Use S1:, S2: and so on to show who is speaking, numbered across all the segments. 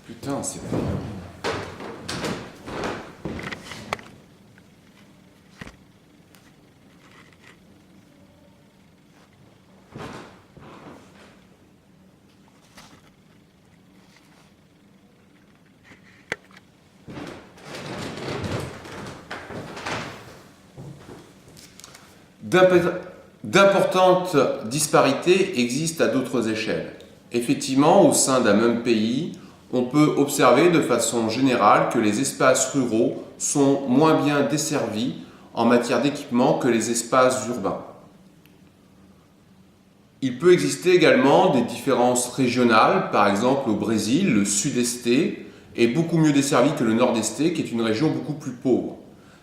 S1: Putain, c'est pas... D'importantes disparités existent à d'autres échelles. Effectivement, au sein d'un même pays, on peut observer de façon générale que les espaces ruraux sont moins bien desservis en matière d'équipement que les espaces urbains. Il peut exister également des différences régionales. Par exemple, au Brésil, le sud-est est beaucoup mieux desservi que le nord-est, qui est une région beaucoup plus pauvre.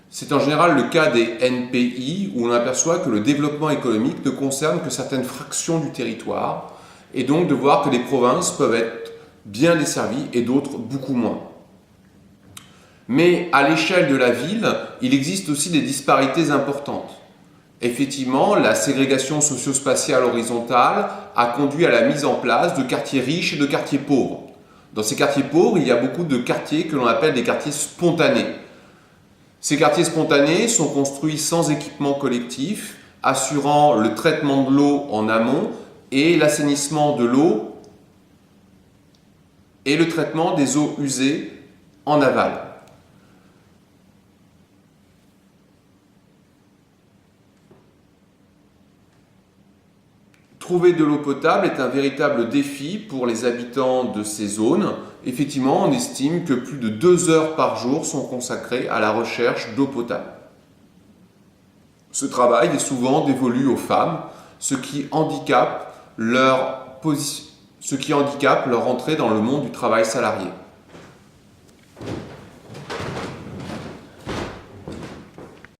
S1: C'est en général le cas des NPI, où on aperçoit que le développement économique ne concerne que certaines fractions du territoire, et donc de voir que les provinces peuvent être bien desservies et d'autres beaucoup moins. Mais à l'échelle de la ville, il existe aussi des disparités importantes. Effectivement, la ségrégation socio-spatiale horizontale a conduit à la mise en place de quartiers riches et de quartiers pauvres. Dans ces quartiers pauvres, il y a beaucoup de quartiers que l'on appelle des quartiers spontanés. Ces quartiers spontanés sont construits sans équipement collectif, assurant le traitement de l'eau en amont et l'assainissement de l'eau et le traitement des eaux usées en aval. Trouver de l'eau potable est un véritable défi pour les habitants de ces zones. Effectivement, on estime que plus de 2 heures par jour sont consacrées à la recherche d'eau potable. Ce travail est souvent dévolu aux femmes, ce qui handicape leur entrée dans le monde du travail salarié.